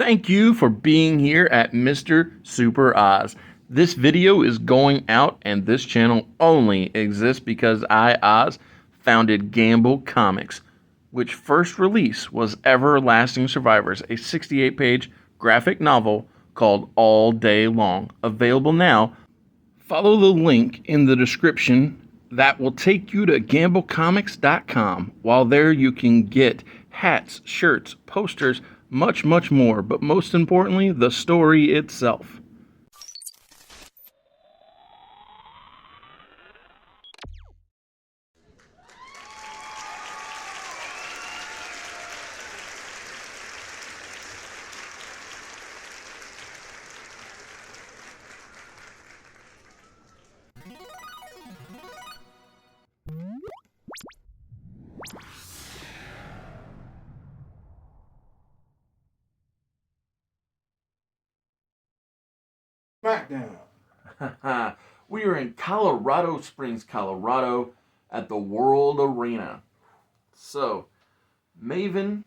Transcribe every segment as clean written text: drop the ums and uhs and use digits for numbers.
Thank you for being here at Mr. Super Oz. This video is going out, and this channel only exists because I, Oz, founded Gamble Comics, which first release was Everlasting Survivors, a 68-page graphic novel called All Day Long. Available now. Follow the link in the description that will take you to gamblecomics.com. While there, you can get hats, shirts, posters, much, much more. But most importantly, the story itself. Smackdown. We are in Colorado Springs, Colorado, at the World Arena. So, Maven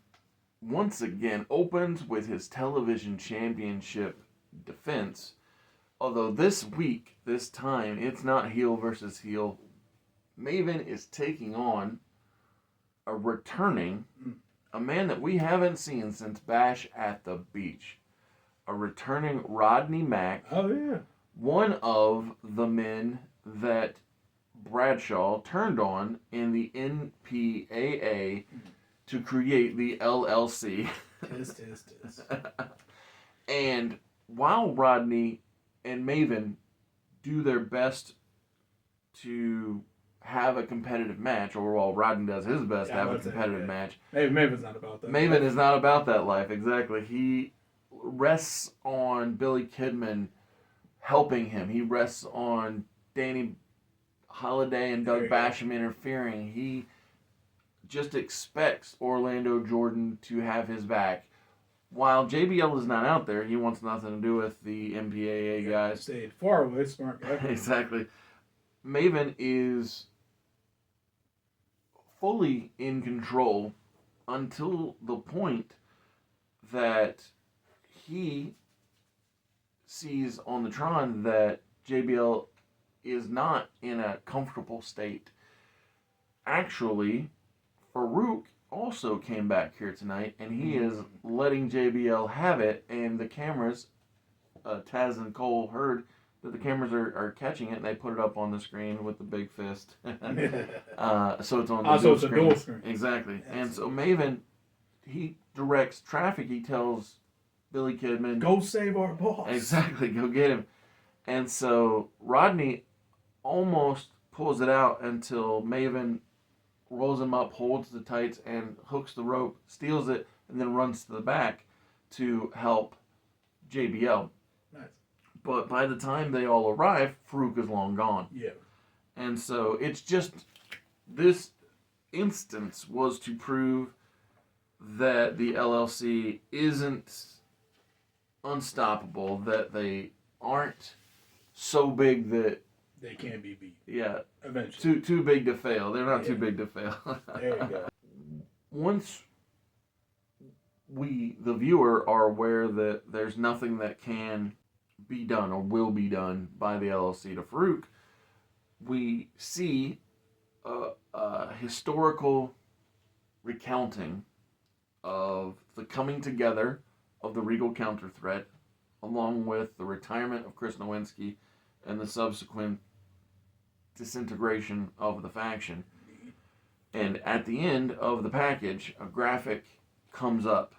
once again opens with his television championship defense. Although this week, this time, it's not heel versus heel. Maven is taking on a man that we haven't seen since Bash at the Beach. A returning Rodney Mack. Oh, yeah. One of the men that Bradshaw turned on in the NPAA to create the LLC. Tis. And while Rodney and Maven do their best to have a competitive match, or while Rodney does his best to have a competitive match, Maven's not about that. Maven is not about that life, exactly. He rests on Billy Kidman helping him. He rests on Danny Holiday and Doug Basham interfering. He just expects Orlando Jordan to have his back. While JBL is not out there, he wants nothing to do with the MPAA guys. Stayed far away, smart guy. Exactly. Maven is fully in control until the point that he sees on the Tron that JBL is not in a comfortable state. Actually, Farouk also came back here tonight, and he is letting JBL have it, and the cameras, Taz and Cole heard that the cameras are catching it, and they put it up on the screen with the big fist. So it's on the dual screen. Exactly. Yes. And so Maven, he directs traffic. He tells Billy Kidman, go save our boss. Exactly, go get him. And so Rodney almost pulls it out until Maven rolls him up, holds the tights, and hooks the rope, steals it, and then runs to the back to help JBL. Nice. But by the time they all arrive, Farouk is long gone. Yeah. And so it's just, this instance was to prove that the LLC isn't unstoppable, that they aren't so big that they can't be beat. Yeah. Eventually. Too big to fail. They're not too big to fail. There you go. Once we, the viewer, are aware that there's nothing that can be done or will be done by the LLC to Farouk, we see a historical recounting of the coming together of the Regal Counter Threat, along with the retirement of Chris Nowinski and the subsequent disintegration of the faction. And at the end of the package, a graphic comes up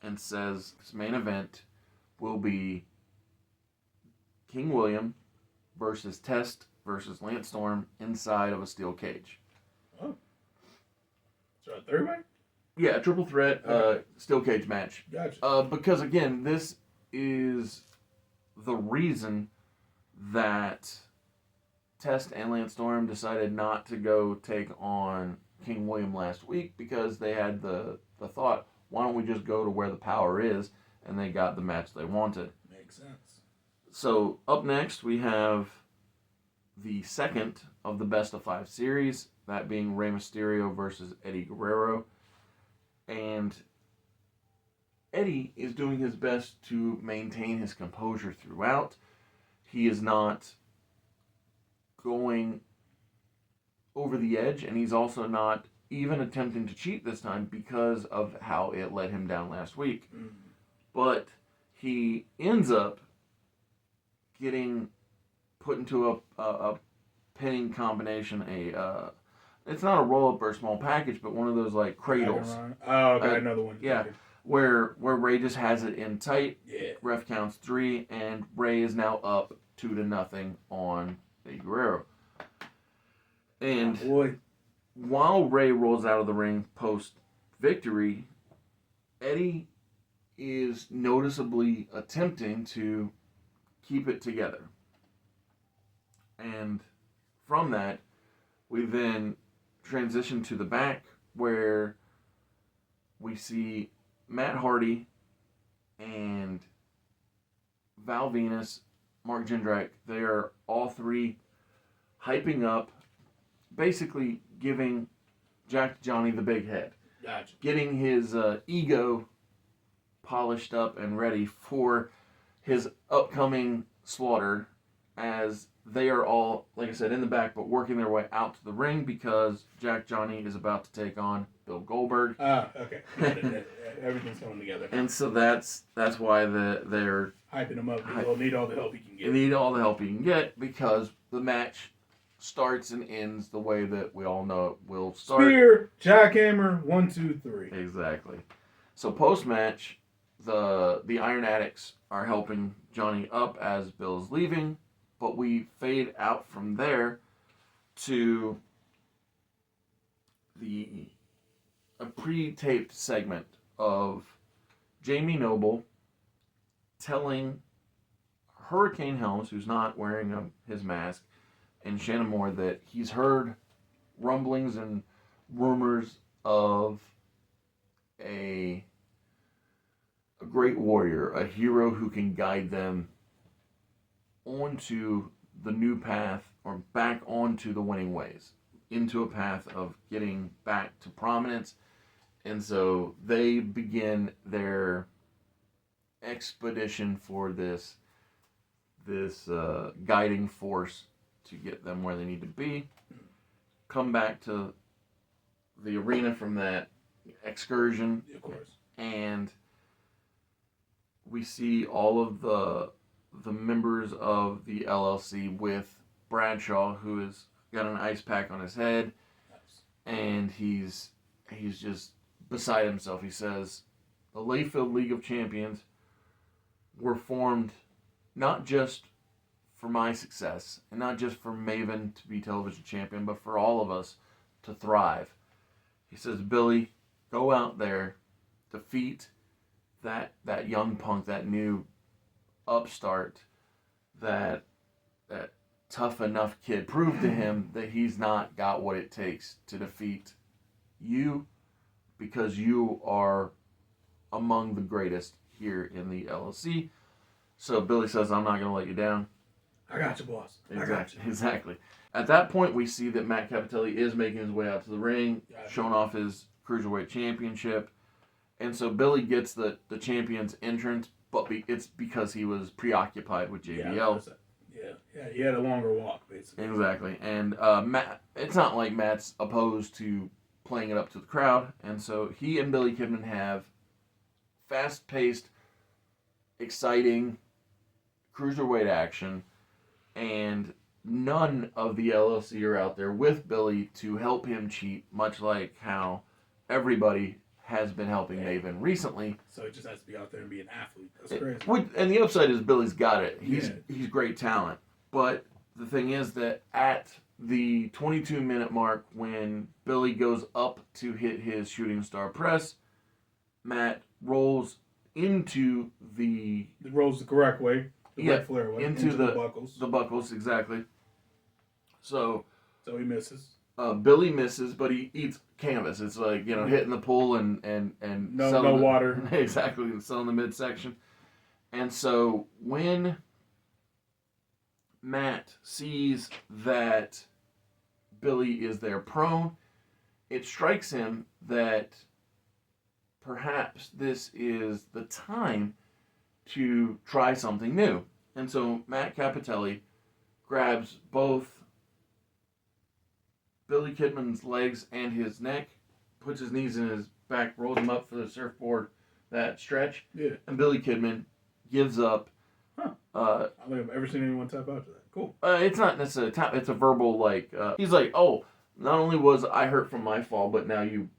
and says this main event will be King William versus Test versus Lance Storm inside of a steel cage. Oh. So a three-way? Yeah, a triple threat steel cage match. Gotcha. Because again, this is the reason that Test and Lance Storm decided not to go take on King William last week, because they had the thought, why don't we just go to where the power is, and they got the match they wanted. Makes sense. So up next we have the second of the best of 5 series, that being Rey Mysterio versus Eddie Guerrero. And Eddie is doing his best to maintain his composure throughout. He is not going over the edge, and he's also not even attempting to cheat this time because of how it let him down last week. Mm. But he ends up getting put into a pinning combination, it's not a roll-up or a small package, but one of those like cradles. Oh, okay, another one. Yeah, where Ray just has it in tight. Yeah. Ref counts 3, and Ray is now up 2-0 on Eddie Guerrero. And boy, while Ray rolls out of the ring post victory, Eddie is noticeably attempting to keep it together. And from that, we then transition to the back where we see Matt Hardy and Val Venus, Mark Jindrak. They are all three hyping up, basically giving Jack Johnny the big head. Gotcha. Getting his ego polished up and ready for his upcoming slaughter, as they are all, like I said, in the back, but working their way out to the ring because Jack Johnny is about to take on Bill Goldberg. Okay. Everything's coming together. And so that's why they're hyping him up. He'll need all the help he can get. You need all the help he can get because the match starts and ends the way that we all know it will start. Spear, jackhammer, 1, 2, 3. Exactly. So post-match, the Iron Addicts are helping Johnny up as Bill's leaving, but we fade out from there to a pre-taped segment of Jamie Noble telling Hurricane Helms, who's not wearing his mask, and Shannon Moore that he's heard rumblings and rumors of a great warrior, a hero who can guide them onto the new path or back onto the winning ways, into a path of getting back to prominence. And so they begin their expedition for this guiding force to get them where they need to be. Come back to the arena from that excursion. Of course. And we see all of the members of the LLC with Bradshaw, who has got an ice pack on his head. Nice. And he's just beside himself. He says, the Layfield League of Champions were formed not just for my success, and not just for Maven to be television champion, but for all of us to thrive. He says, Billy, go out there, defeat that young punk, that new upstart, that tough enough kid. Prove to him that he's not got what it takes to defeat you, because you are among the greatest here in the LLC. So Billy says, I'm not going to let you down. I got you, boss. Exactly. At that point, we see that Matt Capitelli is making his way out to the ring, showing off his Cruiserweight Championship. And so Billy gets the champion's entrance, but it's because he was preoccupied with JBL. Yeah, he had a longer walk, basically. Exactly. And Matt, it's not like Matt's opposed to playing it up to the crowd. And so he and Billy Kidman have fast-paced, exciting Cruiserweight action. And none of the LLC are out there with Billy to help him cheat, much like how everybody has been helping Maven recently. So he just has to be out there and be an athlete. That's crazy. And the upside is Billy's got it. He's great talent. But the thing is that at the 22-minute mark, when Billy goes up to hit his shooting star press, Matt rolls into the... It rolls the correct way. The Ric Flair way. Into the buckles. The buckles, exactly. So he misses. Billy misses, but he eats canvas. It's like, hitting the pool and no water. Exactly, selling the midsection. And so when Matt sees that Billy is there prone, it strikes him that perhaps this is the time to try something new. And so Matt Cappotelli grabs both Billy Kidman's legs and his neck, puts his knees in his back, rolls him up for the surfboard, that stretch. Yeah. And Billy Kidman gives up. Huh. I don't think I've ever seen anyone tap out to that. Cool. It's not necessarily tap. It's a verbal, like, he's like, oh, not only was I hurt from my fall, but now you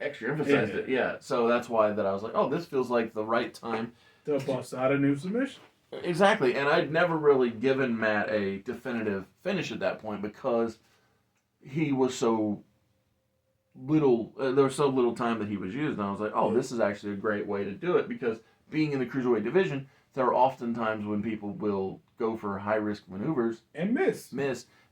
extra emphasized it. Yeah. So that's why that I was like, oh, this feels like the right time. To bust out a new submission. Exactly. And I'd never really given Matt a definitive finish at that point because he was so little, there was so little time that he was used. And I was like, oh, this is actually a great way to do it because being in the cruiserweight division, there are often times when people will go for high-risk maneuvers. And miss.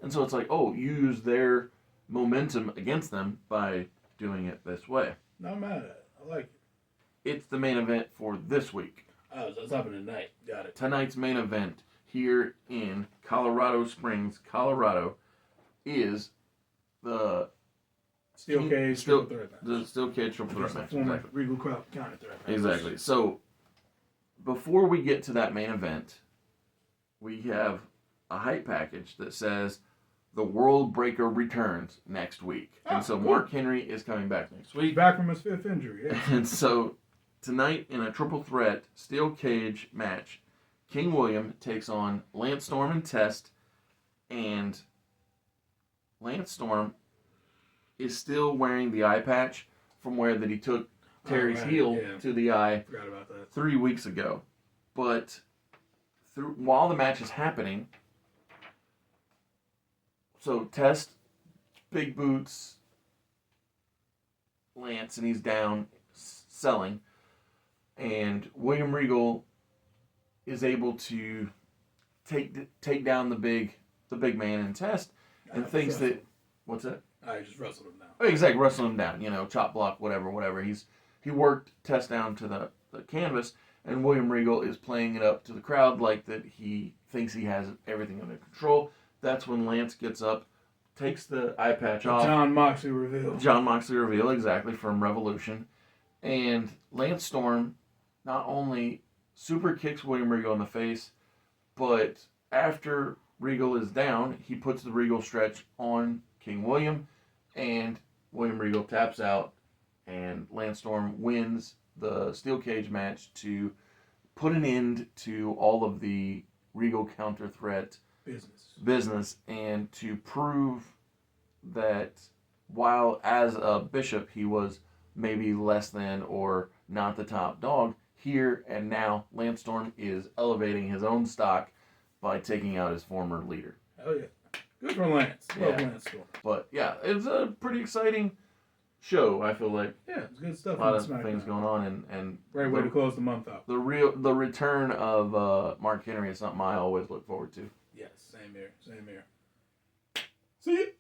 And so it's like, oh, use their momentum against them by doing it this way. Not mad at it. I like it. It's the main event for this week. Oh, so it's happening tonight. Got it. Tonight's main event here in Colorado Springs, Colorado, is the Steel Cage Triple Threat match. The Steel Cage Triple Threat match. Exactly. Regal Crowd Counter Threat match. Exactly. So, before we get to that main event, we have a hype package that says the World Breaker returns next week. And so cool. Mark Henry is coming back next week. He's back from his 5th injury. Yeah. And so tonight in a triple threat steel cage match, King William takes on Lance Storm and Test. And Lance Storm is still wearing the eye patch from where that he took Terry's heel to the eye. Forgot about that. 3 weeks ago. But while the match is happening, so Test, big boots, Lance, and he's down selling. And William Regal is able to take down the big man in Test and thinks that, what's that? I just wrestled him down. Oh, exactly, wrestled him down, chop block, whatever. He worked Test down to the canvas, and William Regal is playing it up to the crowd like that he thinks he has everything under control. That's when Lance gets up, takes the eye patch off. John Moxley reveal, exactly, from Revolution. And Lance Storm not only super kicks William Regal in the face, but after Regal is down, he puts the Regal stretch on King William, and William Regal taps out, and Lance Storm wins the steel cage match to put an end to all of the Regal counter threat business and to prove that while as a bishop he was maybe less than or not the top dog, here and now Lance Storm is elevating his own stock by taking out his former leader. Oh yeah. Good for Lance. Love Lance Storm. But yeah, it's a pretty exciting show, I feel like. Yeah, it's good stuff. A lot of things going on and great way to close the month out. The return of Mark Henry is something I always look forward to. Yes, same here. See you.